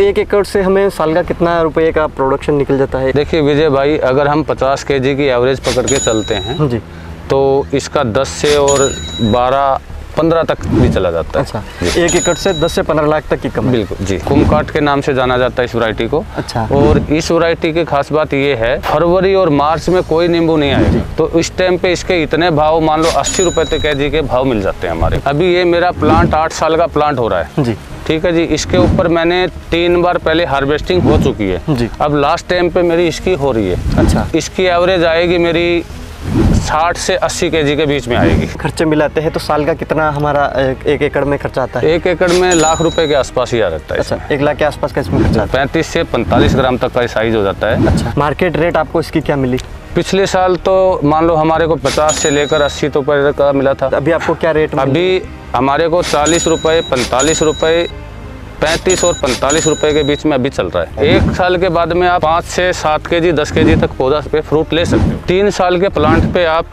1 एकड़ से हमें साल का कितना रुपये का प्रोडक्शन निकल जाता है? देखिए विजय भाई, अगर हम 50 kg की एवरेज पकड़ के चलते हैं जी, तो इसका 10 से और 12-15 तक भी चला जाता है। अच्छा, 1 एकड़ से 10 से 15 लाख तक की कमाई। बिल्कुल जी। कुमकाट के नाम से जाना जाता है इस वैरायटी को। अच्छा। और इस वैरायटी की खास बात ये है, फरवरी और मार्च में कोई नींबू नहीं आएगा, तो इस टाइम पे इसके इतने भाव, मान लो 80 रुपए तक kg के भाव मिल जाते हैं हमारे। अभी ये मेरा प्लांट 8 साल का प्लांट हो रहा है जी, ठीक है जी। इसके ऊपर मैंने 3 बार पहले हार्वेस्टिंग हो चुकी है जी। अब लास्ट टाइम पे मेरी इसकी हो रही है। अच्छा, इसकी एवरेज आएगी मेरी 60 से 80 kg के बीच में आएगी। खर्चे मिलाते हैं तो साल का कितना हमारा 1 एकड़ में खर्चा आता है? 1 एकड़ में लाख रुपए के आसपास ही आ जाता है। अच्छा, 1 लाख के आसपास का इसमें खर्चा आता है। 35 से 45 ग्राम तक का साइज हो जाता है। अच्छा, मार्केट रेट आपको इसकी क्या मिली? पिछले साल तो मान लो हमारे को 50 से लेकर 80 रुपए का मिला था। अभी आपको क्या रेट? अभी हमारे को 40 रुपए, 45 रुपए, 35 और 45 रुपए के बीच में अभी चल रहा है। 1 साल के बाद में आप 5 से 7 kg 10 kg तक पौधा पे फ्रूट ले सकते हो। 3 साल के प्लांट पे आप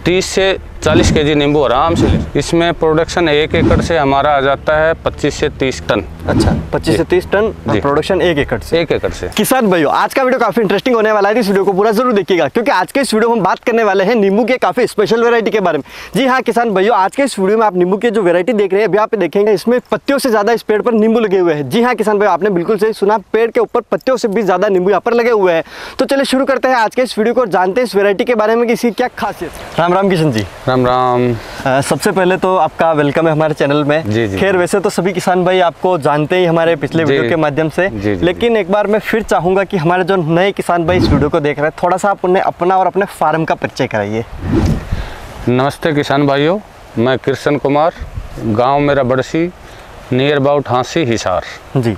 30 से 40 kg नींबू आराम से ले। इसमें प्रोडक्शन 1 एकड़ से हमारा आ जाता है 25 से 30 टन। अच्छा, 25 से 30 टन प्रोडक्शन 1 एकड़ से। 1 एकड़ से। किसान भाइयों, आज का वीडियो काफी इंटरेस्टिंग होने वाला है, इस वीडियो को पूरा जरूर देखिएगा, क्योंकि आज के इस वीडियो में हम बात करने वाले हैं नींबू के काफी स्पेशल वैरायटी के बारे में। जी हाँ किसान भाइयों, आज के इस वीडियो में आप नींबू के जो वैरायटी देख रहे हैं, अभी आप देखेंगे इसमें पत्तियों से ज्यादा इस पेड़ पर नींबू लगे हुए हैं। जी हाँ किसान भाइयों, आपने बिल्कुल सही सुना, पेड़ के ऊपर पत्तियों से भी ज्यादा नींबू यहाँ पर लगे हुए हैं। तो चलिए शुरू करते हैं आज के इस वीडियो को, जानते हैं इस वैरायटी के बारे में कि इसकी क्या खासियत। राम राम किशन जी। राम राम। सबसे पहले तो आपका वेलकम है हमारे चैनल में। जी जी। खैर वैसे तो सभी किसान भाई आपको जानते ही हमारे पिछले वीडियो के माध्यम से, लेकिन एक बार मैं फिर चाहूंगा कि हमारे जो नए किसान भाई इस वीडियो को देख रहे हैं, थोड़ा सा आप उन्हें अपना और अपने फार्म का परिचय कराइए। नमस्ते किसान भाइयों, मैं कृष्ण कुमार, गांव मेरा बड़सी, नियर अबाउट हांसी हिसार। जी,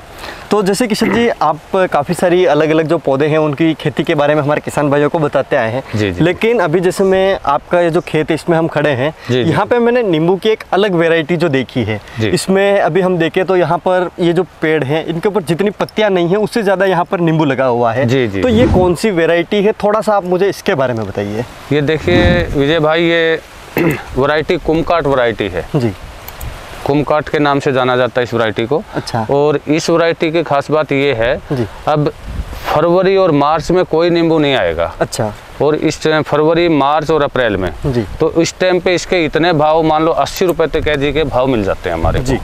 तो जैसे किशन जी, आप काफ़ी सारी अलग अलग जो पौधे हैं उनकी खेती के बारे में हमारे किसान भाइयों को बताते आए हैं। जी जी। लेकिन अभी जैसे मैं आपका ये जो खेत है इसमें हम खड़े हैं, यहाँ पे मैंने नींबू की एक अलग वैरायटी जो देखी है। इसमें अभी हम देखें तो यहाँ पर ये जो पेड़ हैं इनके ऊपर जितनी पत्तियाँ नहीं है उससे ज़्यादा यहाँ पर नींबू लगा हुआ है। जी जी। तो ये कौन सी वैरायटी है, थोड़ा सा आप मुझे इसके बारे में बताइए। ये देखिए विजय भाई, ये वैरायटी कुमकाट वैरायटी है। जी, कुमकाट के नाम से जाना जाता है इस वैरायटी को। अच्छा। और इस वैरायटी की खास बात ये है जी, अब फरवरी और मार्च में कोई नींबू नहीं आएगा। अच्छा। और इस टाइम फरवरी, मार्च और अप्रैल में जी, तो इस टाइम पे इसके इतने भाव, मान लो 80 रुपए तक kg के भाव मिल जाते हैं हमारे। जी,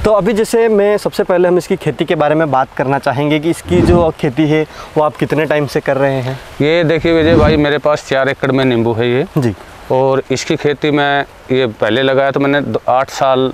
तो अभी जैसे मैं सबसे पहले हम इसकी खेती के बारे में बात करना चाहेंगे कि इसकी जो खेती है वो आप कितने टाइम से कर रहे हैं? ये देखिए विजय भाई, मेरे पास 4 एकड़ में नींबू है ये। जी, और इसकी खेती मैं ये पहले लगाया तो मैंने 8 साल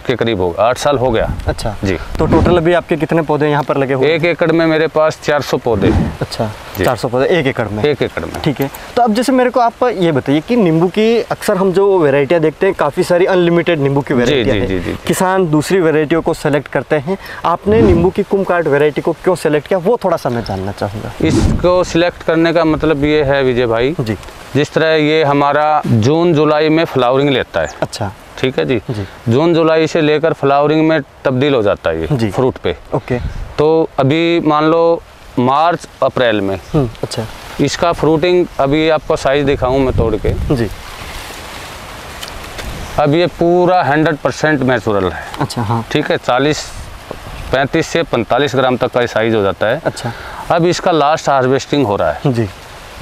के करीब होगा, 8 साल हो गया। अच्छा जी। तो टोटल अभी आपके कितने पौधे यहाँ पर लगे हुए? 1 एकड़ में मेरे पास 400 पौधे। अच्छा, 400 पौधे 1 एकड़ में? 1 एकड़ में। ठीक है। तो अब जैसे मेरे को आप ये बताइए कि नींबू की अक्सर हम जो वेराइटियाँ देखते हैं, काफ़ी सारी अनलिमिटेड नींबू की वेराइटियाँ हैं। किसान दूसरी वेराइटियों को सेलेक्ट करते हैं, आपने नींबू की कुमकाट वेराइटी को क्यों सेलेक्ट किया, वो थोड़ा सा मैं जानना चाहूँगा। इसको सिलेक्ट करने का मतलब ये है विजय भाई जी, जिस तरह ये हमारा जून जुलाई में फ्लावरिंग लेता है। अच्छा, ठीक है जी। जून जुलाई से लेकर फ्लावरिंग में तब्दील हो जाता है ये फ्रूट पे। ओके। तो अभी मान लो मार्च अप्रैल में अच्छा, इसका फ्रूटिंग, अभी आपको साइज दिखाऊं मैं तोड़ के। जी, अब ये पूरा 100% नेचुरल है। अच्छा, हाँ, ठीक है। 35 से 45 ग्राम तक का साइज हो जाता है। अच्छा। अब इसका लास्ट हार्वेस्टिंग हो रहा है जी।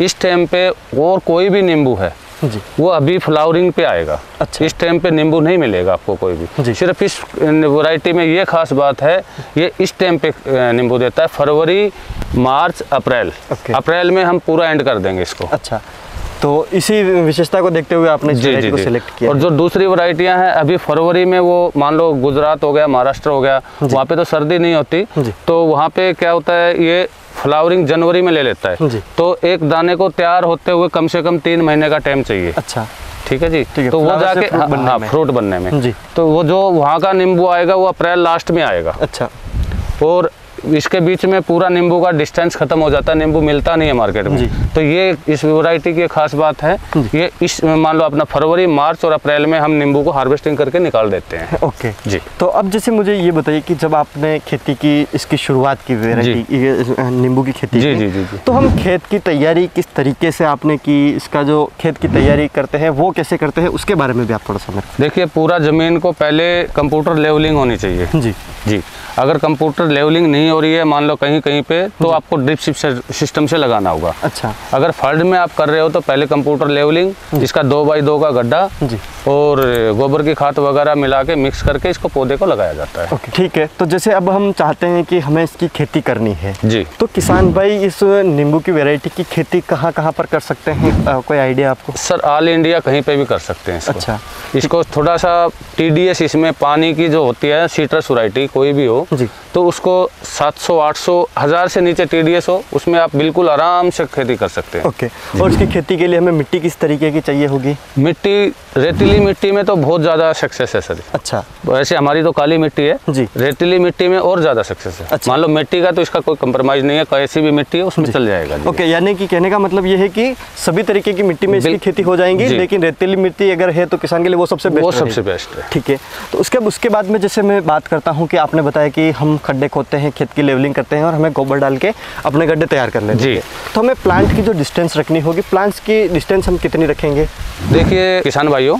इस टाइम पे और कोई भी नींबू है जी, वो अभी फ्लावरिंग पे आएगा। अच्छा। इस टाइम पे नींबू नहीं मिलेगा आपको कोई भी। सिर्फ इस वैरायटी में ये खास बात है, ये इस टाइम पे नींबू देता है, फरवरी, मार्च, अप्रैल। अप्रैल में हम पूरा एंड कर देंगे इसको। अच्छा, तो इसी विशेषता को देखते हुए आपने इस वैरायटी को सिलेक्ट किया। और जो दूसरी वैरायटियां हैं, अभी फरवरी में वो मान लो गुजरात हो गया, महाराष्ट्र हो गया, वहाँ पे तो सर्दी नहीं होती, तो वहाँ पे क्या होता है, ये फ्लावरिंग जनवरी में ले लेता है। तो एक दाने को तैयार होते हुए कम से कम 3 महीने का टाइम चाहिए। अच्छा, ठीक है जी। तो वो जाके फ्रूट बनने में जी। तो वो जो वहाँ का नींबू आएगा वो अप्रैल लास्ट में आएगा। अच्छा। और इसके बीच में पूरा नींबू का डिस्टेंस खत्म हो जाता है, नींबू मिलता नहीं है मार्केट में। तो ये इस वैरायटी की खास बात है, ये इस मान लो अपना फरवरी, मार्च और अप्रैल में हम नींबू को हार्वेस्टिंग करके निकाल देते हैं। ओके जी। तो अब जैसे मुझे ये बताइए कि जब आपने खेती की, इसकी शुरुआत की वैरायटी नींबू की खेती जी, जी, जी, जी, तो हम खेत की तैयारी किस तरीके से आपने की, इसका जो खेत की तैयारी करते हैं वो कैसे करते हैं, उसके बारे में भी आप थोड़ा सा देखिए। पूरा जमीन को पहले कंप्यूटर लेवलिंग होनी चाहिए जी। जी, अगर कंप्यूटर लेवलिंग नहीं हो रही है मान लो कहीं कहीं पे, तो आपको ड्रिप सिस्टम से लगाना होगा। अच्छा, अगर फर्ड में आप कर रहे हो तो पहले कंप्यूटर लेवलिंग, इसका 2x2 का गड्ढा जी, और गोबर की खाद वगैरह मिला के मिक्स करके इसको पौधे को लगाया जाता है। ओके, ठीक है। तो जैसे अब हम चाहते हैं कि हमें इसकी खेती करनी है जी, तो किसान भाई इस नींबू की वैरायटी की खेती कहाँ कहाँ पर कर सकते हैं, कोई आइडिया आपको? सर ऑल इंडिया कहीं पे भी कर सकते हैं इसको। अच्छा, इसको थोड़ा सा TDS इसमें पानी की जो होती है सीट्रस वैरायटी कोई भी हो जी, तो उसको 700 800 1000 से नीचे TDS हो, उसमें आप बिल्कुल आराम से खेती कर सकते हैं। ओके। और इसकी खेती के लिए हमें मिट्टी किस तरीके की चाहिए होगी? मिट्टी रेतीली मिट्टी में तो बहुत ज़्यादा सक्सेस है सर। अच्छा, वैसे हमारी तो काली मिट्टी है जी, रेतीली मिट्टी में और ज़्यादा सक्सेस है। अच्छा। मान लो मिट्टी का तो इसका कोई कंप्रोमाइज़ नहीं है, कैसी भी मिट्टी है उसमें चल जाएगा जी। ओके, यानी कि कहने का मतलब ये है कि सभी तरीके की मिट्टी में इसकी खेती हो जाएंगी, जी। लेकिन रेतीली मिट्टी अगर है तो किसान के लिए वो सबसे बेस्ट वो रहेगी। सबसे बेस्ट है। ठीक है। तो उसके बाद में जैसे मैं बात करता हूँ कि आपने बताया कि हम खड्डे खोदते हैं, खेत की लेवलिंग करते हैं और हमें गोबर डाल के अपने गड्ढे तैयार कर लेते हैं। तो हमें प्लांट की जो डिस्टेंस रखनी होगी, प्लांट्स की डिस्टेंस हम कितनी रखेंगे? देखिए किसान भाइयों,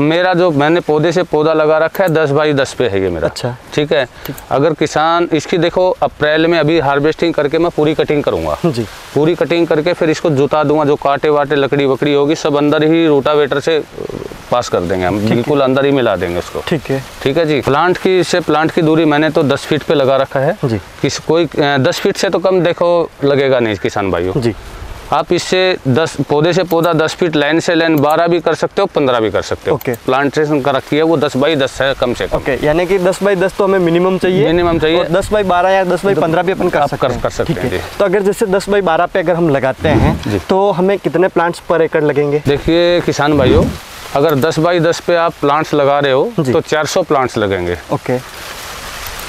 मेरा जो मैंने पौधे से पौधा लगा रखा है 10x10 पे है ये मेरा। अच्छा, ठीक है। अगर किसान इसकी देखो अप्रैल में अभी हार्वेस्टिंग करके मैं पूरी कटिंग करूँगा जी, पूरी कटिंग करके फिर इसको जुता दूंगा, जो कांटे वाटे लकड़ी वकड़ी होगी सब अंदर ही रोटावेटर से पास कर देंगे हम, बिल्कुल अंदर ही मिला देंगे उसको। ठीक है, ठीक है जी। प्लांट की दूरी मैंने तो 10 फीट पे लगा रखा है जी, कोई 10 फीट से तो कम देखो लगेगा नहीं किसान भाइयों जी। आप इससे 10 पौधे से पौधा 10 फीट, लाइन से लाइन 12 भी कर सकते हो, 15 भी कर सकते हो। ओके। प्लांटेशन कर रखी है वो 10x10 है कम से कम। ओके, यानी कि 10x10 तो हमें मिनिमम चाहिए, मिनिमम चाहिए। और 10x12 या 10x15 भी अपन कर सकते हैं। कर सकते हैं जी। तो अगर जैसे 10x12 पे अगर हम लगाते हैं तो हमें कितने प्लांट्स पर एकड़ लगेंगे? देखिए किसान भाइयों, अगर 10x10 पे आप प्लांट्स लगा रहे हो तो 400 प्लांट्स लगेंगे। ओके,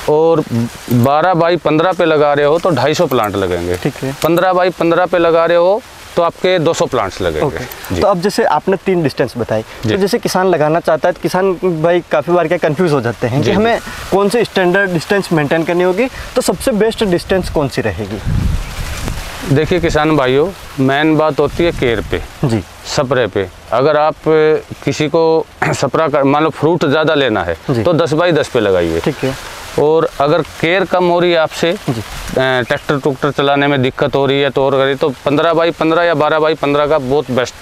और 12x15 पे लगा रहे हो तो 250 प्लांट लगेंगे। ठीक है। 15x15 पे लगा रहे हो तो आपके 200 प्लांट्स लगेंगे। जी। तो अब जैसे आपने 3 डिस्टेंस बताई, तो जैसे किसान लगाना चाहता है तो किसान भाई काफ़ी बार क्या कंफ्यूज हो जाते हैं कि हमें कौन सी स्टैंडर्ड डिस्टेंस मेंटेन करनी होगी, तो सबसे बेस्ट डिस्टेंस कौन सी रहेगी? देखिए किसान भाइयों, मेन बात होती है केयर पे जी, स्प्रे पे। अगर आप किसी को स्प्रे मान लो फ्रूट ज़्यादा लेना है तो 10x10 पे लगाइए। ठीक है। और अगर केयर कम हो रही है आपसे, ट्रैक्टर टूक्टर चलाने में दिक्कत हो रही है तो और करिए तो 15x15 या 12x15 का बहुत बेस्ट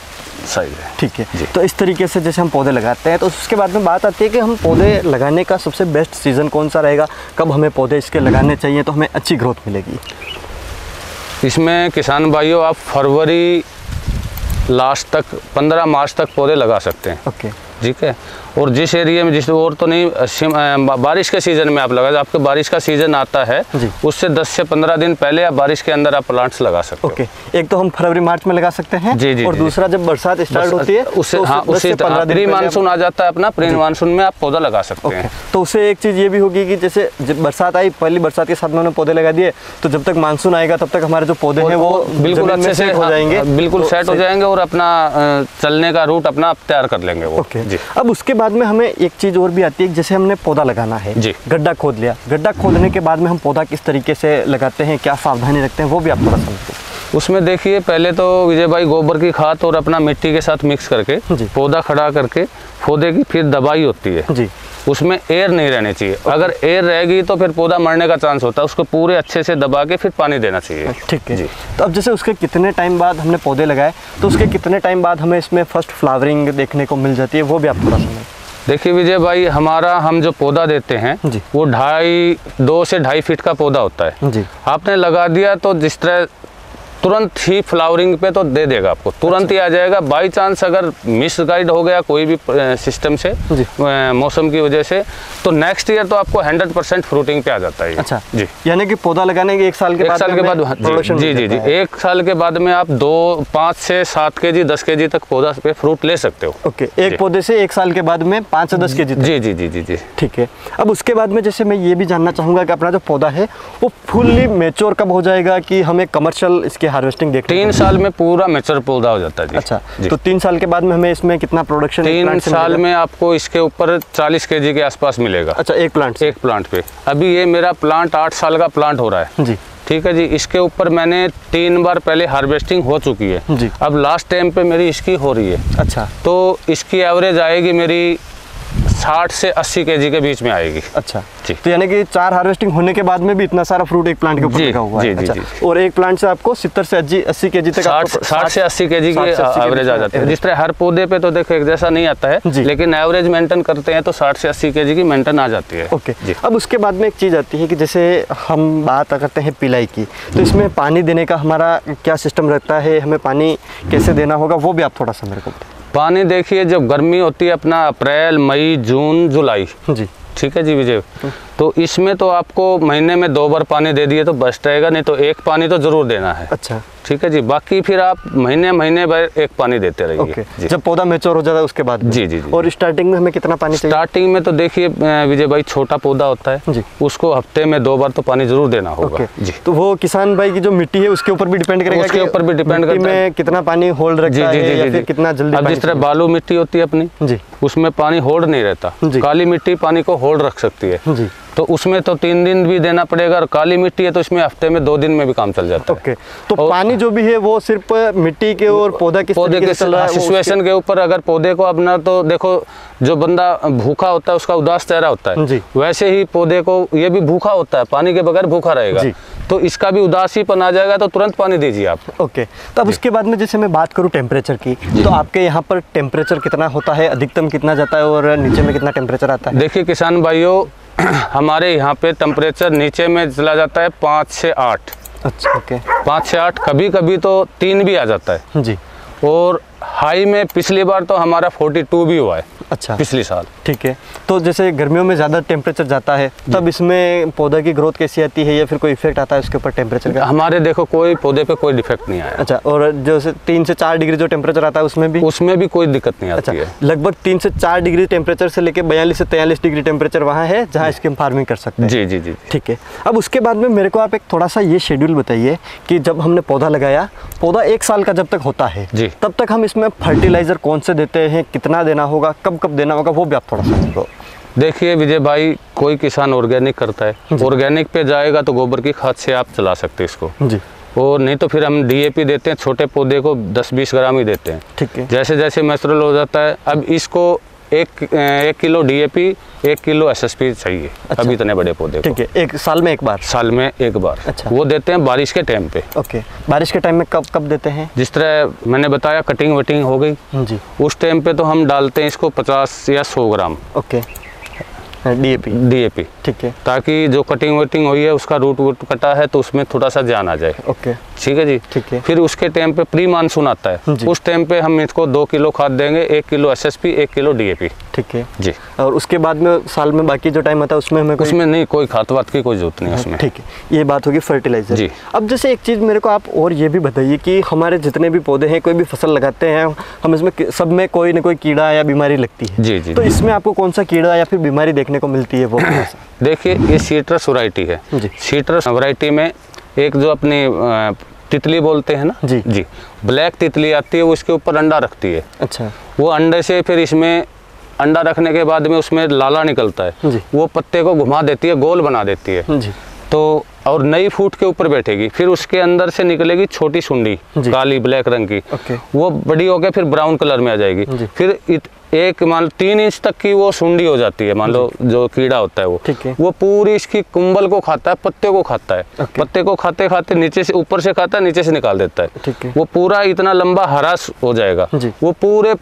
साइज है। ठीक है। तो इस तरीके से जैसे हम पौधे लगाते हैं तो उसके बाद में बात आती है कि हम पौधे लगाने का सबसे बेस्ट सीज़न कौन सा रहेगा, कब हमें पौधे इसके लगाने चाहिए तो हमें अच्छी ग्रोथ मिलेगी? इसमें किसान भाइयों आप फरवरी लास्ट तक 15 मार्च तक पौधे लगा सकते हैं। ओके, ठीक है। और जिस एरिया में जिस और तो नहीं, बारिश के सीज़न में आप लगा, आपके बारिश का सीज़न आता है उससे 10 से 15 दिन पहले आप बारिश के अंदर आप प्लांट्स लगा सकते हो। ओके, एक तो हम फरवरी मार्च में लगा सकते हैं। जी जी। और दूसरा जब बरसात स्टार्ट होती है उससे तो उससे प्री मानसून आ जाता है अपना, प्री मानसून में आप पौधा लगा सकते हैं। तो उससे एक चीज़ ये भी होगी कि जैसे जब बरसात आई, पहली बरसात के साथ में उन्होंने पौधे लगा दिए तो जब तक मानसून आएगा तब तक हमारे जो पौधे हैं वो बिल्कुल अच्छे से हो जाएंगे, बिल्कुल सेट हो जाएंगे और अपना चलने का रूट अपना आप तैयार कर लेंगे वो। ओके जी। अब उसके बाद में हमें एक चीज़ और भी आती है, जैसे हमने पौधा लगाना है जी, गड्ढा खोद लिया, गड्ढा खोदने के बाद में हम पौधा किस तरीके से लगाते हैं, क्या सावधानी रखते हैं, वो भी आप थोड़ा समझिए। उसमें देखिए पहले तो विजय भाई गोबर की खाद और अपना मिट्टी के साथ मिक्स करके पौधा खड़ा करके पौधे की फिर दबाई होती है जी, उसमें एयर नहीं रहनी चाहिए। अगर एयर रहेगी तो फिर पौधा मरने का चांस होता है, उसको पूरे अच्छे से दबा के फिर पानी देना चाहिए। ठीक है जी। तो अब जैसे उसके कितने टाइम बाद हमने पौधे लगाए तो उसके कितने टाइम बाद हमें इसमें फर्स्ट फ्लावरिंग देखने को मिल जाती है, वो भी आप थोड़ा समझें। देखिए विजय भाई, हम जो पौधा देते हैं वो 2 से 2.5 फीट का पौधा होता है जी। आपने लगा दिया तो जिस तरह तुरंत ही फ्लावरिंग पे तो दे देगा आपको, तुरंत ही आ जाएगा। बाई चांस अगर मिस गाइड हो गया कोई भी सिस्टम से, मौसम की वजह से, तो नेक्स्ट ईयर तो आपको 100% फ्रूटिंग पे आ जाता है। अच्छा जी, यानी कि पौधा लगाने के 1 साल के बाद जी जी जी 1 साल के बाद में आप 5 से 7 kg 10 kg तक पौधा पे फ्रूट ले सकते हो। ओके, एक पौधे से 1 साल के बाद में 5 से 10 kg? जी जी जी जी जी। ठीक है। अब उसके बाद में जैसे मैं ये भी जानना चाहूँगा कि अपना जो पौधा है वो फुल्ली मैच्योर कब हो जाएगा कि हमें कमर्शियल इसके हार्वेस्टिंग देखते हैं? 3 साल में पूरा मैच्योर पौधा हो जाता है जी। अच्छा जी। तो 3 साल के बाद में हमें इसमें कितना प्रोडक्शन? 3 साल में आपको इसके ऊपर 40 kg के आसपास मिलेगा। अच्छा, एक प्लांट पे। अभी ये मेरा प्लांट 8 साल का प्लांट हो रहा है जी। ठीक है जी। इसके ऊपर मैंने 3 बार पहले हार्वेस्टिंग हो चुकी है जी। अब लास्ट टाइम पे मेरी इसकी हो रही है। अच्छा, तो इसकी एवरेज आएगी मेरी 60 से 80 केजी के बीच में आएगी। अच्छा जी। तो यानी कि 4 हार्वेस्टिंग होने के बाद में भी इतना सारा फ्रूट एक प्लांट के ऊपर जी, लगा हुआ है। जी, अच्छा। जी। और एक प्लांट से आपको 70 से 80 केजी तक 60 से 80 केजी की एवरेज आ जाती है। जिस तरह हर पौधे पे तो देखो एक जैसा नहीं आता है, लेकिन एवरेज मेंटेन करते हैं तो 60 से 80 केजी की मेंटेन आ जाती है। ओके। अब उसके बाद में एक चीज़ आती है कि जैसे हम बात करते हैं पिलाई की, तो इसमें पानी देने का हमारा क्या सिस्टम रहता है, हमें पानी कैसे देना होगा, वो भी आप थोड़ा सा मेरे को बताइए। पानी देखिए, जब गर्मी होती है अपना अप्रैल, मई, जून, जुलाई, जी ठीक है जी विजय, तो इसमें तो आपको महीने में 2 बार पानी दे दिए तो बेस्ट रहेगा, नहीं तो एक पानी तो जरूर देना है। अच्छा ठीक है जी। बाकी फिर आप महीने भर एक पानी देते रहिए। ओके। जब पौधा मैच्योर हो जाता है उसके बाद में? जी जी जी। और स्टार्टिंग में हमें कितना पानी चाहिए? स्टार्टिंग में तो देखिए विजय भाई, छोटा पौधा होता है जी, उसको हफ्ते में 2 बार तो पानी जरूर देना होगा। जी। तो वो किसान भाई की जो मिट्टी है उसके ऊपर भी डिपेंड करेगा, उसके ऊपर भी डिपेंड करता है में कितना पानी होल्ड रखता है या फिर कितना जल्दी। अब जिस तरह बालू मिट्टी होती है अपनी, जी, उसमें पानी होल्ड नहीं रहता। काली मिट्टी पानी को होल्ड रख सकती है, जी, तो उसमें तो 3 दिन भी देना पड़ेगा, और काली मिट्टी है तो इसमें हफ्ते में 2 दिन में भी काम चल जाता है। ओके। तो पानी जो भी है वो सिर्फ मिट्टी के और पौधा के सिचुएशन के ऊपर, अगर पौधे को अपना, तो देखो जो बंदा भूखा होता है उसका उदास चेहरा होता है, वैसे ही पौधे को ये भी भूखा होता है, पानी के बगैर भूखा रहेगा, तो इसका भी उदासीपन आ जाएगा, तो तुरंत पानी दीजिए आप। ओके। तब उसके बाद में जैसे मैं बात करूं टेम्परेचर की, तो आपके यहाँ पर टेम्परेचर कितना होता है, अधिकतम कितना जाता है और नीचे में कितना टेम्परेचर आता है? देखिए किसान भाइयों, हमारे यहाँ पे टेम्परेचर नीचे में चला जाता है 5 से 8। अच्छा, ओके। 5 से 8, कभी कभी तो 3 भी आ जाता है जी। और हाई में पिछली बार तो हमारा 42 भी हुआ है। अच्छा, पिछली साल। ठीक है। तो जैसे गर्मियों में ज़्यादा टेम्परेचर जाता है, तब इसमें पौधा की ग्रोथ कैसी आती है या फिर कोई इफेक्ट आता है उसके ऊपर टेम्परेचर का? हमारे देखो कोई पौधे पे कोई डिफेक्ट नहीं आया। अच्छा। और जो 3 से 4 डिग्री जो टेम्परेचर आता है उसमें भी कोई दिक्कत नहीं आती है। लगभग 3 से 4 डिग्री टेम्परेचर से लेकर 42 से 43 डिग्री टेम्परेचर वहाँ है जहाँ इसकी हम फार्मिंग कर सकते हैं। जी जी जी। ठीक है। अब उसके बाद में मेरे को आप एक थोड़ा सा ये शेड्यूल बताइए कि जब हमने पौधा लगाया, पौधा 1 साल का जब तक होता है जी, तब तक हम इसमें फर्टिलाइजर कौन से देते हैं, कितना देना होगा, कब कब देना होगा, वो भी आप थोड़ा सा बताओ। देखिए विजय भाई, कोई किसान ऑर्गेनिक करता है, ऑर्गेनिक पे जाएगा तो गोबर की खाद से आप चला सकते हैं इसको जी, और नहीं तो फिर हम डीएपी देते हैं, छोटे पौधे को 10-20 ग्राम ही देते हैं। ठीक है। जैसे जैसे मैच्योर हो जाता है, अब इसको 1 किलो डीएपी, 1 किलो एसएसपी चाहिए। अच्छा। अभी इतने बड़े पौधे को। ठीक है। 1 साल में 1 बार? साल में 1 बार। अच्छा। वो देते हैं बारिश के टाइम पे। ओके। बारिश के टाइम में कब कब देते हैं? जिस तरह मैंने बताया कटिंग वटिंग हो गई जी, उस टाइम पे तो हम डालते हैं इसको 50 या 100 ग्राम। ओके। डीएपी। ठीक है। ताकि जो कटिंग वटिंग हुई है उसका रूट वूट कटा है तो उसमें थोड़ा सा जान आ जाए। ओके। ठीक है जी। ठीक है। फिर उसके टाइम पे प्री मानसून आता है, उस टाइम पे हम इसको 2 किलो खाद देंगे, 1 किलो एसएसपी, 1 किलो डीएपी। ठीक है जी। और उसके बाद में साल में बाकी जो टाइम आता है उसमें हमें उसमें नहीं, कोई खाद वाद की कोई जरूरत नहीं उसमें। ठीक है। ये बात होगी फर्टिलाइजर। जी। अब जैसे एक चीज़ मेरे को आप और ये भी बताइए कि हमारे जितने भी पौधे हैं, कोई भी फसल लगाते हैं हम, इसमें सब में कोई ना कोई कीड़ा या बीमारी लगती है। जी जी। तो इसमें आपको कौन सा कीड़ा या फिर बीमारी देखने को मिलती है वो? देखिए ये सीट्रस वैरायटी है। सीट्रस वैरायटी में एक जो अपनी तितली बोलते हैं ना जी जी, ब्लैक तितली आती है, वो इसके ऊपर अंडा रखती है। अच्छा। वो अंडे से फिर इसमें अंडा रखने के बाद में उसमें लाला निकलता है जी। वो पत्ते को घुमा देती है, गोल बना देती है जी। तो और नई फूट के ऊपर बैठेगी, फिर उसके अंदर से निकलेगी छोटी सुंडी काली ब्लैक रंग की। वो बड़ी होकर फिर ब्राउन कलर में आ जाएगी। फिर मान लो 3 इंच तक की वो सुंडी हो जाती है। मान लो जो कीड़ा होता है वो पूरी इसकी कुंबल को खाता है, पत्ते को खाता है। पत्ते को खाते खाते नीचे से, ऊपर से खाता है, नीचे से निकाल देता है। वो पूरा इतना लंबा हरा हो जाएगा, वो पूरे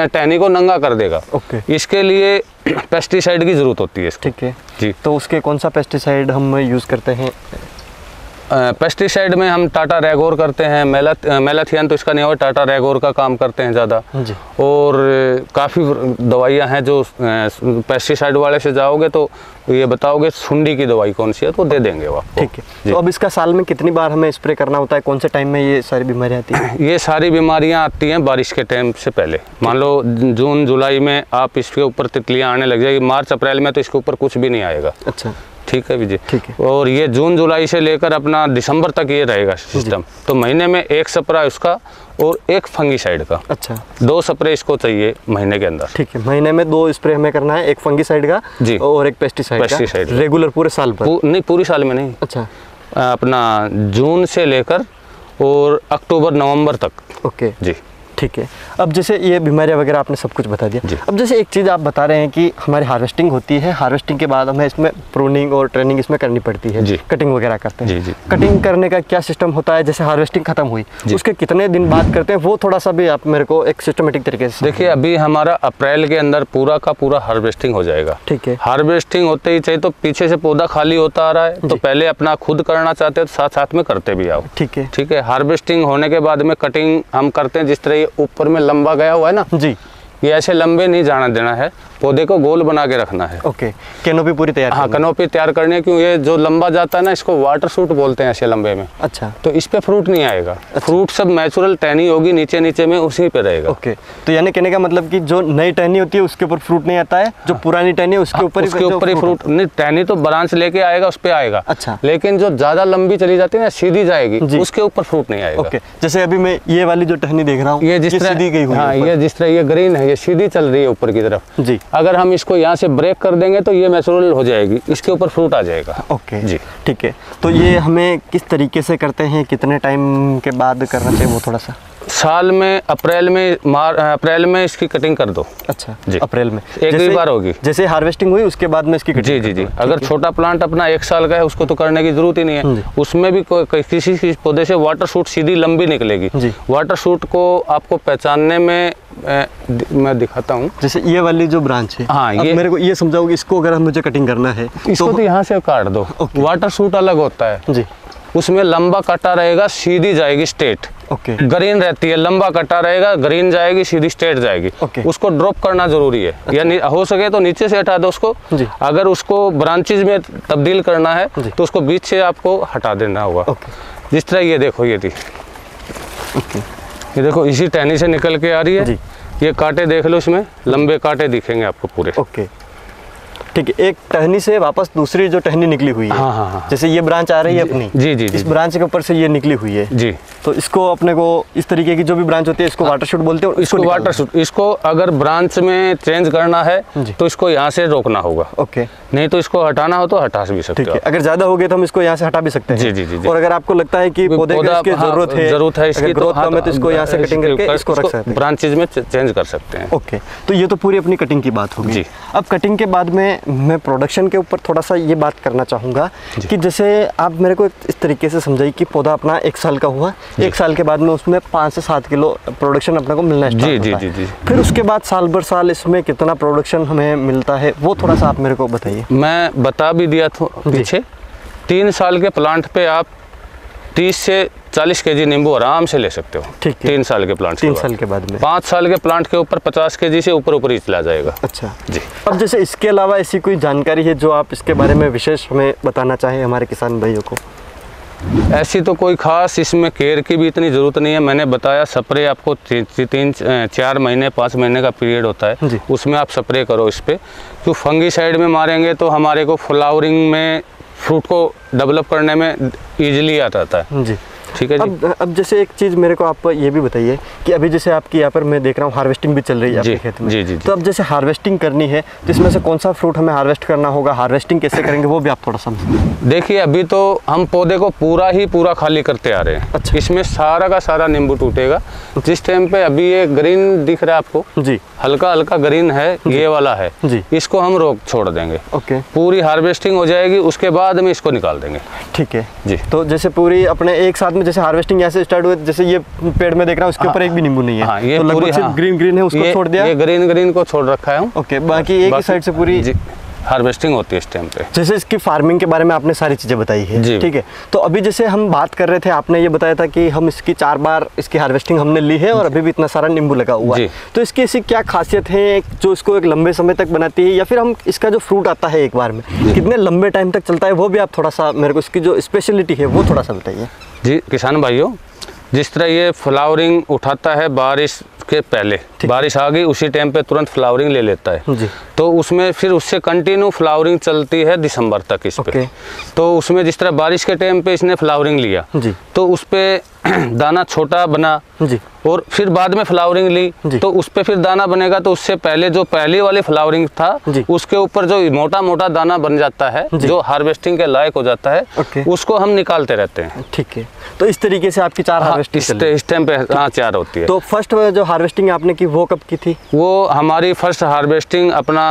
टहनी को नंगा कर देगा। इसके लिए पेस्टिसाइड की जरूरत होती है। ठीक है जी। तो उसके कौन सा पेस्टिसाइड हम यूज करते हैं? पेस्टिसाइड में हम टाटा रैगोर करते हैं, मेलाथियन तो इसका नहीं होगा, टाटा रैगोर का काम करते हैं ज़्यादा। और काफ़ी दवाइयाँ हैं जो पेस्टिसाइड वाले से जाओगे तो ये बताओगे सुंडी की दवाई कौन सी है तो दे देंगे वो आपको। ठीक है। तो अब इसका साल में कितनी बार हमें स्प्रे करना होता है, कौन से टाइम में ये सारी बीमारियाँ आती हैं? ये सारी बीमारियाँ आती हैं बारिश के टाइम से पहले। मान लो जून जुलाई में आप इसके ऊपर तितलियाँ आने लग जाएगी, मार्च अप्रैल में तो इसके ऊपर कुछ भी नहीं आएगा। अच्छा। ठीक है विजय। ठीक है। और ये जून जुलाई से लेकर अपना दिसंबर तक ये रहेगा सिस्टम। तो महीने में 1 स्प्रे उसका और 1 फंगीसाइड का। अच्छा। 2 स्प्रे इसको चाहिए महीने के अंदर। ठीक है। महीने में 2 स्प्रे हमें करना है, 1 फंगीसाइड का जी और 1 पेस्टिसाइड रेगुलर पूरे साल भर? नहीं, पूरी साल में नहीं। अच्छा। अपना जून से लेकर और अक्टूबर नवंबर तक। ओके जी। ठीक है। अब जैसे ये बीमारियां वगैरह आपने सब कुछ बता दिया, अब जैसे एक चीज़ आप बता रहे हैं कि हमारी हार्वेस्टिंग होती है, हार्वेस्टिंग के बाद हमें इसमें प्रूनिंग और ट्रेनिंग इसमें करनी पड़ती है, कटिंग वगैरह करते हैं। कटिंग करने का क्या सिस्टम होता है? जैसे हार्वेस्टिंग खत्म हुई उसके कितने दिन बाद करते हैं, वो थोड़ा सा भी आप मेरे को एक सिस्टमेटिक तरीके से देखिए। अभी हमारा अप्रैल के अंदर पूरा का पूरा हार्वेस्टिंग हो जाएगा। ठीक है। हार्वेस्टिंग होते ही चाहिए तो पीछे से पौधा खाली होता आ रहा है, तो पहले अपना खुद करना चाहते हैं तो साथ साथ में करते भी आओ। ठीक है। ठीक है। हार्वेस्टिंग होने के बाद में कटिंग हम करते हैं। जिस तरह ये ऊपर में लंबा गया हुआ है ना जी, ये ऐसे लंबे नहीं जाना देना है, पौधे को गोल बना के रखना है। ओके। कैनोपी पूरी तैयार? हाँ, कैनोपी तैयार करनी है, क्यों ये जो लंबा जाता है ना इसको वाटर शूट बोलते हैं ऐसे लंबे में। अच्छा। तो इस पे फ्रूट नहीं आएगा। फ्रूट सब नेचुरल टहनी होगी नीचे नीचे में, उसी पे रहेगा। ओके। तो यानी कहने का मतलब कि जो नई टहनी होती है उसके ऊपर फ्रूट नहीं आता है, जो पुरानी टहनी है उसके ऊपर ही फ्रूट नहीं। टहनी तो ब्रांच लेके आएगा, उस पे आएगा। अच्छा। लेकिन जो ज्यादा लंबी चली जाती है ना, सीधी जाएगी, उसके ऊपर फ्रूट नहीं आएगा। ओके। जैसे अभी मैं ये वाली जो टहनी देख रहा हूँ, ये जिस तरह सीधी गई हुई है। हाँ, ये जिस तरह ये ग्रीन है, ये सीधी चल रही है ऊपर की तरफ जी। अगर हम इसको यहाँ से ब्रेक कर देंगे तो ये मैच्योरल हो जाएगी, इसके ऊपर फ्रूट आ जाएगा। ओके जी, ठीक है। तो ये हमें किस तरीके से करते हैं, कितने टाइम के बाद करना चाहिए, वो थोड़ा सा? साल में अप्रैल में इसकी कटिंग कर दो। अच्छा जी, अप्रैल में एक ही बार होगी। जैसे हार्वेस्टिंग हुई उसके बाद में इसकी कटिंग? जी। अगर छोटा प्लांट अपना 1 साल का है उसको तो करने की जरूरत ही नहीं है। उसमें भी किसी पौधे से वाटर शूट सीधी लंबी निकलेगी। वाटर शूट को आपको पहचानने में मैं दिखाता हूँ। जैसे ये वाली जो ब्रांच है, हाँ, ये मेरे को ये समझाओ, इसको अगर मुझे कटिंग करना है इसको तो यहाँ से काट दो। वाटर शूट अलग होता है जी, उसमें लंबा कटा रहेगा, सीधी जाएगी स्ट्रेट। ओके। ग्रीन रहती है, लंबा कटा रहेगा, ग्रीन जाएगी, सीधी स्ट्रेट जाएगी। उसको ड्रॉप करना जरूरी है। या हो सके तो नीचे से हटा दो उसको। अगर उसको ब्रांचेज में तब्दील करना है तो उसको बीच से आपको हटा देना होगा। जिस तरह ये देखो, ये थी, ये देखो इसी टहनी से निकल के आ रही है। ये कांटे देख लो, इसमें लंबे कांटे दिखेंगे आपको पूरे। ओके, ठीक है। एक टहनी से वापस दूसरी जो टहनी निकली हुई है, हाँ। जैसे ये ब्रांच आ रही है अपनी, जी, इस ब्रांच के ऊपर से ये निकली हुई है जी। तो इसको अपने को इस तरीके की जो भी ब्रांच होती है इसको वाटर शूट बोलते हैं। इसको वाटर शूट, इसको अगर ब्रांच में चेंज करना है तो इसको यहाँ से रोकना होगा। ओके। नहीं तो इसको हटाना हो तो हटा भी सकते हो। अगर ज्यादा हो गए तो हम इसको यहाँ से हटा भी सकते हैं। जी। और अगर आपको लगता है कि पौधे को इसकी जरूरत है इसकी, ग्रोथ कम है तो इसको यहाँ से कटिंग करके इसको रख सकते हैं, ब्रांचेज में चेंज कर सकते हैं। ओके। तो ये तो पूरी अपनी कटिंग की बात होगी। अब कटिंग के बाद में मैं प्रोडक्शन के ऊपर थोड़ा सा ये बात करना चाहूँगा कि जैसे आप मेरे को इस तरीके से समझाइए कि पौधा अपना 1 साल का हुआ, 1 साल के बाद में उसमें 5 से 7 किलो प्रोडक्शन अपने को मिलना स्टार्ट होता है। फिर उसके बाद साल भर साल इसमें कितना प्रोडक्शन हमें मिलता है, वो थोड़ा सा आप मेरे को बताइए। मैं बता भी दिया था पीछे। 3 साल के प्लांट पे आप 30 से 40 केजी नींबू आराम से ले सकते हो। ठीक है। 3 साल के प्लांट 3 साल के बाद में 5 साल के प्लांट के ऊपर 50 केजी से ऊपर ही चला जाएगा। अच्छा जी। अब जैसे इसके अलावा ऐसी कोई जानकारी है जो आप इसके बारे में विशेष हमें बताना चाहें हमारे किसान भाइयों को? ऐसी तो कोई खास इसमें केयर की भी इतनी ज़रूरत नहीं है। मैंने बताया स्प्रे आपको 3-4 महीने 5 महीने का पीरियड होता है, उसमें आप स्प्रे करो इस पर। क्यों फंगीसाइड में मारेंगे तो हमारे को फ्लावरिंग में, फ्रूट को डेवलप करने में ईजिली आ जाता है जी। ठीक है जी। अब जैसे एक चीज़ मेरे को आप ये भी बताइए कि अभी जैसे आपकी यहाँ पर मैं देख रहा हूँ हार्वेस्टिंग भी चल रही है आपके खेत में। जी। तो अब जैसे हार्वेस्टिंग करनी है तो इसमें से कौन सा फ्रूट हमें हार्वेस्ट करना होगा, हार्वेस्टिंग कैसे करेंगे वो भी आप थोड़ा समझिए। देखिए, अभी तो हम पौधे को पूरा खाली करते आ रहे हैं। अच्छा। इसमें सारा का सारा नींबू टूटेगा। जिस टाइम पे अभी ये ग्रीन दिख रहा है आपको जी, हल्का ग्रीन है, ये वाला है जी, इसको हम रोक छोड़ देंगे। ओके। पूरी हार्वेस्टिंग हो जाएगी, उसके बाद में इसको निकाल देंगे। ठीक है जी। तो जैसे पूरी अपने एक साथ में जैसे हार्वेस्टिंग यहाँ से स्टार्ट हुए, जैसे ये पेड़ में देख रहा हूँ उसके ऊपर एक भी नींबू नहीं है। हाँ, ये तो पूरी ग्रीन है उसको छोड़ दिया, ये ग्रीन को छोड़ रखा है। ओके। बाकी एक ही साइड से पूरी हार्वेस्टिंग होती है इस टाइम पे। जैसे इसकी फार्मिंग के बारे में आपने सारी चीज़ें बताई है, ठीक है। तो अभी जैसे हम बात कर रहे थे, आपने ये बताया था कि हम इसकी 4 बार इसकी हार्वेस्टिंग हमने ली है और अभी भी इतना सारा नींबू लगा हुआ है। तो इसकी ऐसी क्या खासियत है जो इसको एक लंबे समय तक बनाती है, या फिर हम इसका जो फ्रूट आता है एक बार में कितने लंबे टाइम तक चलता है, वो भी आप थोड़ा सा मेरे को इसकी जो स्पेशलिटी है वो थोड़ा सा बताइए। जी किसान भाइयों, जिस तरह ये फ्लावरिंग उठाता है बारिश के पहले, बारिश आ गई उसी टाइम पे तुरंत फ्लावरिंग ले लेता है, तो तो उसमें फिर उससे कंटिन्यू फ्लावरिंग चलती है दिसंबर तक इस पे। तो उसमें जिस तरह बारिश के टाइम पे इसने फ्लावरिंग लिया जी, तो उस पे दाना छोटा बना जी, और फिर बाद में फ्लावरिंग ली तो उस पे फिर दाना बनेगा, तो उससे पहले जो पहली वाली फ्लावरिंग था उसके ऊपर जो मोटा मोटा दाना बन जाता है जो हार्वेस्टिंग के लायक हो जाता है उसको हम निकालते रहते हैं। ठीक है, तो इस तरीके से आपकी 4 हार्वेस्टिंग इस टाइम पे 4 होती है। तो फर्स्ट जो हार्वेस्टिंग आपने की वो कब की थी? वो हमारी फर्स्ट हार्वेस्टिंग अपना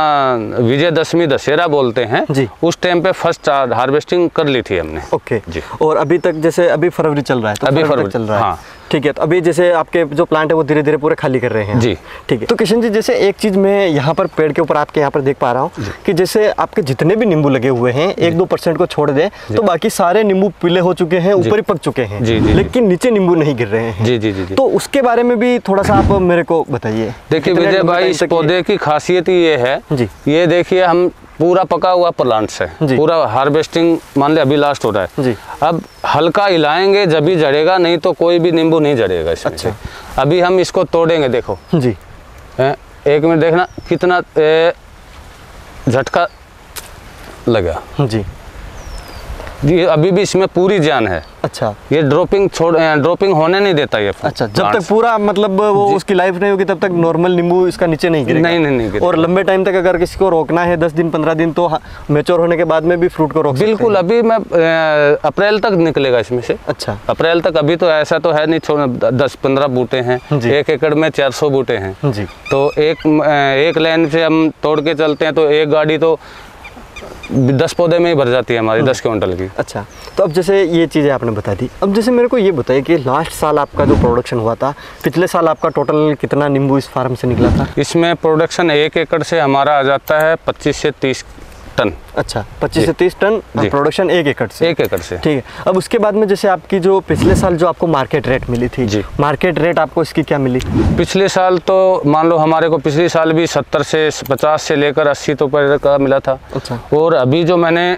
विजयदशमी दशहरा बोलते हैं जी, उस टाइम पे फर्स्ट हार्वेस्टिंग कर ली थी हमने। ओके जी। और अभी तक जैसे अभी फरवरी चल रहा है, तो अभी फरवरी चल रहा है। हाँ। ठीक है, तो अभी जैसे आपके जो प्लांट है वो धीरे धीरे पूरे खाली कर रहे हैं जी। ठीक है, तो किशन जी जैसे एक चीज़ मैं यहाँ पर पेड़ के ऊपर आपके यहाँ पर देख पा रहा हूँ कि जैसे आपके जितने भी नींबू लगे हुए हैं 1-2% को छोड़ दें तो बाकी सारे नींबू पीले हो चुके हैं, ऊपर ही पक चुके हैं, लेकिन नीचे नींबू नहीं गिर रहे हैं। जी जी जी। तो उसके बारे में भी थोड़ा सा आप मेरे को बताइए। देखिए विजय भाई, इस पौधे की खासियत ये है जी, ये देखिए हम पूरा पका हुआ प्लांट्स है, पूरा हार्वेस्टिंग मान ले अभी लास्ट हो रहा है जी। अब हल्का हिलाएंगे जब भी जड़ेगा, नहीं तो कोई भी नींबू नहीं जड़ेगा इसमें। अच्छा। अभी हम इसको तोड़ेंगे, देखो जी, 1 मिनट देखना कितना झटका लगा जी। ये अभी भी इसमें पूरी जान है। अच्छा, ये ड्रॉपिंग होने नहीं देता ये। अच्छा, जब तक पूरा मतलब वो उसकी लाइफ नहीं होगी तब तक नॉर्मल नींबू इसका नीचे नहीं गिरेगा। नहीं गिरेगा। और लंबे टाइम तक अगर किसी को रोकना है 10 दिन 15 दिन तो मैच्योर होने के बाद में भी फ्रूट को रोक सकते हैं। बिल्कुल, अभी मैं अप्रैल तक निकलेगा इसमें से। अच्छा, अप्रैल तक। अभी तो ऐसा तो है नहीं, 10-15 बूटे हैं, 1 एकड़ में 400 बूटे हैं जी। तो एक लाइन से हम तोड़ के चलते हैं तो एक गाड़ी तो 10 पौधे में ही भर जाती है हमारी 10 क्विंटल की। अच्छा, तो अब जैसे ये चीज़ें आपने बता दी, अब जैसे मेरे को ये बताइए कि लास्ट साल आपका जो प्रोडक्शन हुआ था, पिछले साल आपका टोटल कितना नींबू इस फार्म से निकला था? इसमें प्रोडक्शन 1 एकड़ से हमारा आ जाता है 25 से 30 टन। अच्छा, 25 से 30 टन प्रोडक्शन 1 एकड़ से। 1 एकड़ से, ठीक है। अब उसके बाद में जैसे आपकी जो पिछले साल जो आपको मार्केट रेट मिली थी जी, मार्केट रेट आपको इसकी क्या मिली? पिछले साल तो मान लो हमारे को पिछले साल भी 70 से 50 से लेकर 80 रुपए का मिला था। अच्छा। और अभी जो मैंने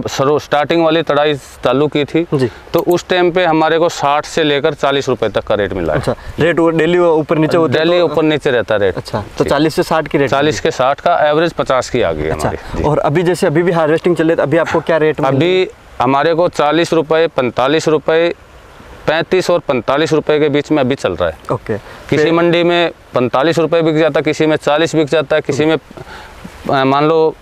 स्टार्टिंग वाली तड़ाई चालू की थी जी, तो उस टाइम पे हमारे को 60 से लेकर 40 रुपए तक का रेट मिला। अच्छा, रेट डेली ऊपर नीचे होता है? डेली ऊपर नीचे रहता रेट। अच्छा, तो 40 से 60 की रेट? 40 के 60 का एवरेज 50 की आ गई हमारी। और अभी जैसे अभी भी हार्वेस्टिंग चल रही है, अभी आपको क्या रेट? अभी हमारे को 40 रुपए, 45 रुपए, 35 और 45 रुपए के बीच में अभी चल रहा है। ओके। किसी मंडी में 45 रुपए बिक जाता है, किसी में 40 बिक जाता है, किसी में मान लो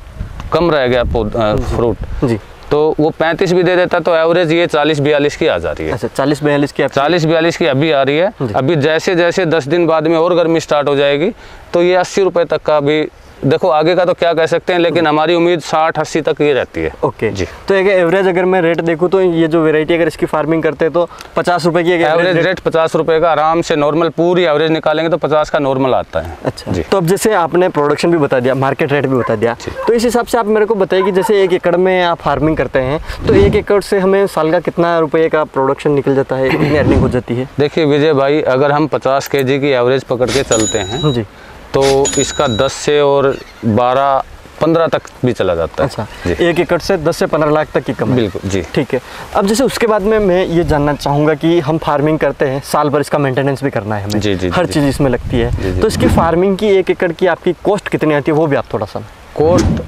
कम रह गया फ्रूट जी, तो वो 35 भी दे देता, तो एवरेज ये 40-42 की आ जा रही है। अच्छा, 40-42 की? 40-42 की अभी आ रही है। अभी जैसे जैसे 10 दिन बाद में और गर्मी स्टार्ट हो जाएगी तो ये 80 रुपए तक का भी, देखो आगे का तो क्या कह सकते हैं, लेकिन हमारी उम्मीद 60-80 तक ही रहती है। ओके जी। तो एक एवरेज अगर मैं रेट देखूं तो ये जो वेराइटी अगर इसकी फार्मिंग करते हैं तो 50 रुपए की एवरेज रेट? 50 रुपए का आराम से नॉर्मल पूरी एवरेज निकालेंगे तो 50 का नॉर्मल आता है। अच्छा जी। तो अब जैसे आपने प्रोडक्शन भी बता दिया, मार्केट रेट भी बता दिया, तो इस हिसाब से आप मेरे को बताइए कि जैसे 1 एकड़ में आप फार्मिंग करते हैं तो 1 एकड़ से हमें साल का कितना रुपये का प्रोडक्शन निकल जाता है, कितनी अर्निंग हो जाती है? देखिए विजय भाई, अगर हम 50 kg की एवरेज पकड़ के चलते हैं जी, तो इसका 10 से और 12-15 तक भी चला जाता है। अच्छा, 1 एकड़ से 10 से 15 लाख तक की कमाई? बिल्कुल जी। ठीक है। अब जैसे उसके बाद में मैं ये जानना चाहूँगा कि हम फार्मिंग करते हैं, साल भर इसका मेंटेनेंस भी करना है हमें जी, जी, हर चीज़ इसमें लगती है, तो इसकी फार्मिंग की 1 एकड़ की आपकी कॉस्ट कितनी आती है, वो भी आप थोड़ा सा? कॉस्ट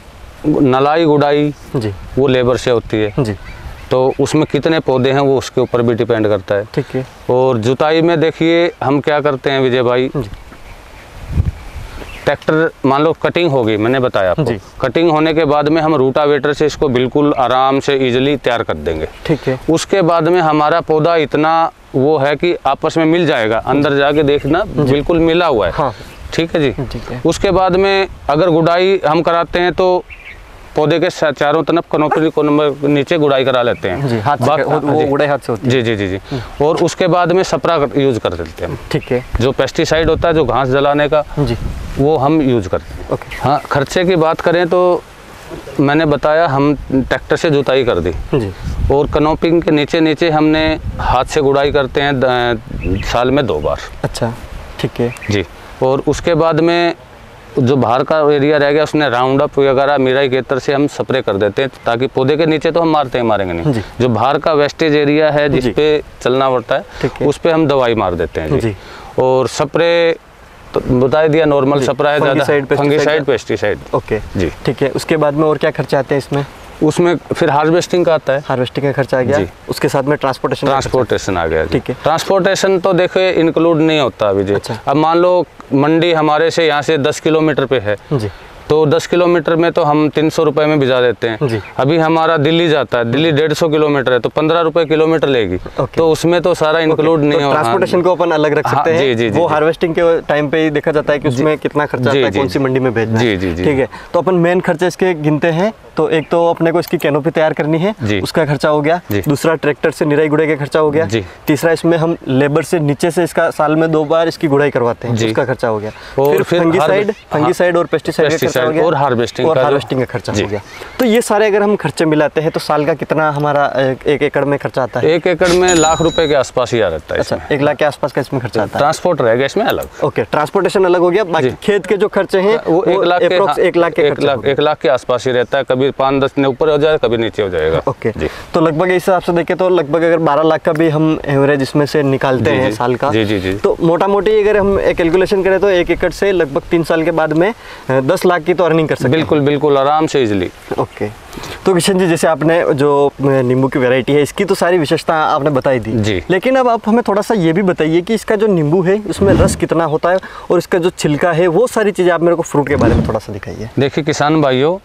नलाई गुड़ाई जी वो लेबर से होती है जी, तो उसमें कितने पौधे हैं वो उसके ऊपर भी डिपेंड करता है। ठीक है। और जुताई में देखिए हम क्या करते हैं विजय भाई, ट्रैक्टर मान लो कटिंग हो गई, मैंने बताया आपको, कटिंग होने के बाद में हम रूटावेटर से इसको बिल्कुल आराम से इजीली तैयार कर देंगे। ठीक है। उसके बाद में हमारा पौधा इतना वो है कि आपस में मिल जाएगा, अंदर जाके देखना बिल्कुल मिला हुआ है। हाँ। ठीक है जी। ठीक है। उसके बाद में अगर गुड़ाई हम कराते हैं तो पौधे के चारों तरफ कनोपी को नीचे गुड़ाई करा लेते हैं जी, हाथ से, वो गुड़ाई हाथ से होती है। जी जी जी जी। और उसके बाद में स्प्रे यूज कर देते हैं। ठीक है। जो पेस्टिसाइड होता है जो घास जलाने का जी, वो हम यूज करते हैं। ओके। हाँ, खर्चे की बात करें तो मैंने बताया हम ट्रैक्टर से जुताई कर दी जी, और कनोपिंग के नीचे नीचे हमने हाथ से गुड़ाई करते हैं साल में 2 बार। अच्छा, ठीक है जी। और उसके बाद में जो बाहर का एरिया रह गया उसने राउंड अप वगैरह मिराई केतर से हम स्प्रे कर देते हैं, ताकि पौधे के नीचे तो हम मारेंगे नहीं, जो बाहर का वेस्टेज एरिया है जिस पे चलना पड़ता है उस पे हम दवाई मार देते हैं जी। और स्प्रे तो बता दिया, नॉर्मल स्प्रे है, ज़्यादा फंगीसाइड, पेस्टिसाइड। ओके जी, ठीक है। उसके बाद में और क्या खर्चे आते हैं इसमें? उसमें फिर हार्वेस्टिंग का आता है, हार्वेस्टिंग का खर्चा आ गया, उसके साथ में ट्रांसपोर्टेशन आ गया। ठीक है। ट्रांसपोर्टेशन तो देखो इंक्लूड नहीं होता अभी जी। अच्छा। अब मान लो मंडी हमारे से यहाँ से 10 किलोमीटर पे है जी, तो 10 किलोमीटर में तो हम 300 रुपये में भिजा देते हैं जी। अभी हमारा दिल्ली जाता है, दिल्ली 150 किलोमीटर है तो 15 रुपये किलोमीटर लेगी। तो उसमें तो सारा इंक्लूड नहीं होगा। ट्रांसपोर्टेशन को अपन अलग रख सकते हैं। जी, वो हार्वेस्टिंग के टाइम पे ही देखा जाता है कि उसमें कितना खर्चा आता है, कौन सी मंडी में भेजना है। ठीक है, तो अपन मेन खर्चे इसके गिनते हैं। तो एक तो अपने को इसकी कैनोपी तैयार करनी है, उसका खर्चा हो गया। दूसरा ट्रैक्टर से निराई गुड़ाई का खर्चा हो गया। तीसरा इसमें हम लेबर से नीचे से इसका साल में 2 बार इसकी गुड़ाई करवाते हैं, उसका खर्चा हो गया। फिर फंगीसाइड और पेस्टिसाइड का खर्चा हो गया, और हार्वेस्टिंग का खर्चा हो गया। तो ये सारे अगर हम खर्चे मिलाते हैं तो साल का कितना हमारा 1 एकड़ में खर्चा आता है? 1 एकड़ में लाख रुपए के आसपास ही आ जाता है। अच्छा, 1 लाख के आसपास का इसमें खर्चा आता है। ट्रांसपोर्ट रहेगा इसमें अलग। ओके, ट्रांसपोर्टेशन अलग हो गया। बाकी खेत के जो खर्चे हैं वो 1 लाख के आसपास ही रहता है। कभी 5-10 ने ऊपर हो जाए, कभी नीचे हो जाएगा। ओके, तो लगभग इस हिसाब से देखें तो लगभग अगर 12 लाख का भी हम एवरेज इसमें से निकालते हैं साल का, तो मोटा मोटी अगर हम कैलकुलेशन करें तो 1 एकड़ से लगभग 3 साल के बाद में 10 लाख की तो अर्निंग कर सकते हैं। बिल्कुल बिल्कुल, आराम से इजीली। ओके, तो किशन जी, जैसे आपने जो नींबू की वैरायटी है इसकी तो सारी विशेषता आपने बताई दी जी, लेकिन अब आप हमें थोड़ा सा ये भी बताइए कि इसका जो नींबू है उसमें रस कितना होता है और इसका जो छिलका है, वो सारी चीज़ें आप मेरे को फ्रूट के बारे में थोड़ा सा दिखाइए। देखिए किसान भाइयों,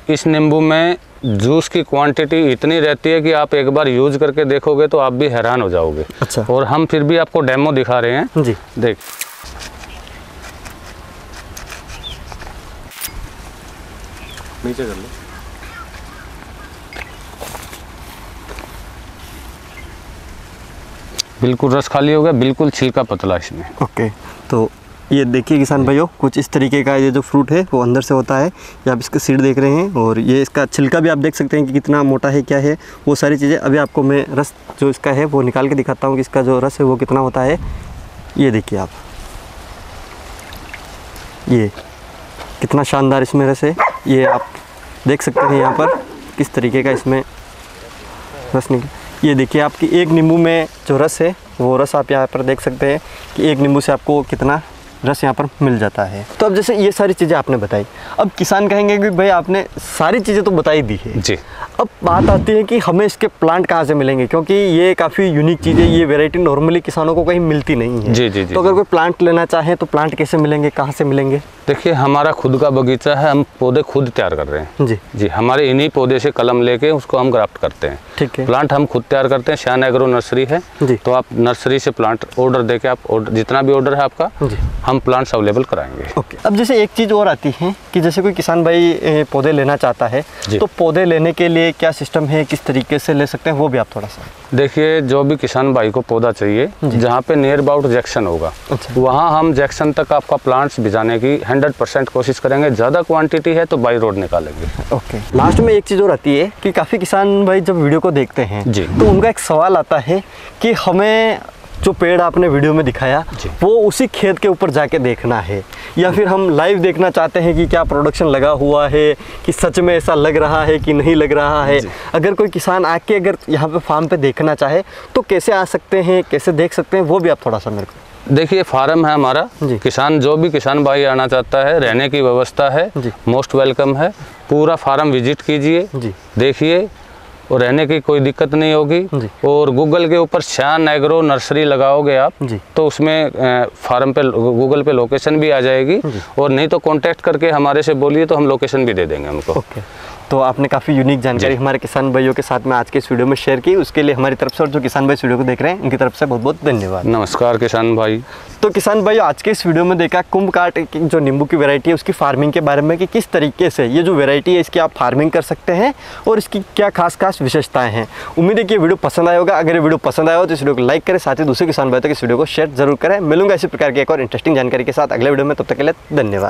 इस नींबू में जूस की क्वांटिटी इतनी रहती है कि आप एक बार यूज करके देखोगे तो आप भी हैरान हो जाओगे। अच्छा, और हम फिर भी आपको डेमो दिखा रहे हैं जी। देख, नीचे कर लो। बिल्कुल रस खाली हो गया, बिल्कुल छिलका पतला इसमें। ओके, तो ये देखिए किसान भाइयों, कुछ इस तरीके का ये जो फ्रूट है वो अंदर से होता है। ये आप इसका सीड देख रहे हैं और ये इसका छिलका भी आप देख सकते हैं कि कितना मोटा है, क्या है वो सारी चीज़ें। अभी आपको मैं रस जो इसका है वो निकाल के दिखाता हूँ कि इसका जो रस है वो कितना होता है। ये देखिए आप, ये कितना शानदार इसमें रस है, ये आप देख सकते हैं यहाँ पर किस तरीके का इसमें रस निकल। ये देखिए आपकी एक नींबू में जो रस है वो रस आप यहाँ पर देख सकते हैं कि एक नींबू से आपको कितना रस यहाँ पर मिल जाता है। तो अब जैसे ये सारी चीज़ें आपने बताई, अब किसान कहेंगे कि भाई आपने सारी चीज़ें तो बताई दी है जी, अब बात आती है कि हमें इसके प्लांट कहाँ से मिलेंगे, क्योंकि ये काफ़ी यूनिक चीज़ है, ये वैरायटी नॉर्मली किसानों को कहीं मिलती नहीं है। जी जी जी। तो अगर कोई प्लांट लेना चाहे तो प्लांट कैसे मिलेंगे, कहाँ से मिलेंगे? देखिए हमारा खुद का बगीचा है, हम पौधे खुद तैयार कर रहे हैं। जी जी, हमारे इन्हीं पौधे से कलम लेके उसको हम ग्राफ्ट करते हैं। ठीक है, प्लांट हम खुद तैयार करते हैं। श्यान एग्रो नर्सरी है जी, तो आप नर्सरी से प्लांट ऑर्डर देके आप जितना भी ऑर्डर है आपका जी, हम प्लांट्स अवेलेबल कराएंगे। ओके, अब जैसे एक चीज़ और आती है कि जैसे कोई किसान भाई पौधे लेना चाहता है तो पौधे लेने के लिए क्या सिस्टम है, किस तरीके से ले सकते हैं, वो भी आप थोड़ा सा देखिए। जो भी किसान भाई को पौधा चाहिए, जहाँ पे नियर अबाउट जैक्शन होगा, वहाँ हम जैक्शन तक आपका प्लांट्स भिजाने की 100% कोशिश करेंगे। ज़्यादा क्वांटिटी है तो बाई रोड निकालेंगे। ओके, लास्ट में एक चीज़ और आती है कि काफ़ी किसान भाई जब वीडियो को देखते हैं जी, तो उनका एक सवाल आता है कि हमें जो पेड़ आपने वीडियो में दिखाया वो उसी खेत के ऊपर जाके देखना है, या फिर हम लाइव देखना चाहते हैं कि क्या प्रोडक्शन लगा हुआ है, कि सच में ऐसा लग रहा है कि नहीं लग रहा है। अगर कोई किसान आके अगर यहाँ पे फार्म पे देखना चाहे तो कैसे आ सकते हैं, कैसे देख सकते हैं, वो भी आप थोड़ा सा मेरे को। देखिए फार्म है हमारा, किसान जो भी किसान भाई आना चाहता है, रहने की व्यवस्था है, मोस्ट वेलकम है। पूरा फार्म विजिट कीजिए, देखिए, और रहने की कोई दिक्कत नहीं होगी। और गूगल के ऊपर श्यान एग्रो नर्सरी लगाओगे आप तो उसमें फार्म पे गूगल पे लोकेशन भी आ जाएगी, और नहीं तो कांटेक्ट करके हमारे से बोलिए तो हम लोकेशन भी दे देंगे हमको। तो आपने काफ़ी यूनिक जानकारी हमारे किसान भाइयों के साथ में आज के इस वीडियो में शेयर की, उसके लिए हमारी तरफ से और जो किसान भाई इस वीडियो को देख रहे हैं उनकी तरफ से बहुत बहुत धन्यवाद। नमस्कार किसान भाई। तो किसान भाई आज के इस वीडियो में देखा कुंभ काट जो नींबू की वैरायटी है उसकी फार्मिंग के बारे में कि किस तरीके से ये जो वैरायटी है इसकी आप फार्मिंग कर सकते हैं और इसकी क्या खास खास विशेषताएं हैं। उम्मीद है कि ये वीडियो पसंद आया होगा। अगर ये वीडियो पसंद आया हो तो इस वीडियो को लाइक करें, साथ ही दूसरे किसान भाई तक इस वीडियो को शेयर जरूर करें। मिलूंगा इसी प्रकार की एक और इंटरेस्टिंग जानकारी के साथ अगले वीडियो में, तब तक के लिए धन्यवाद।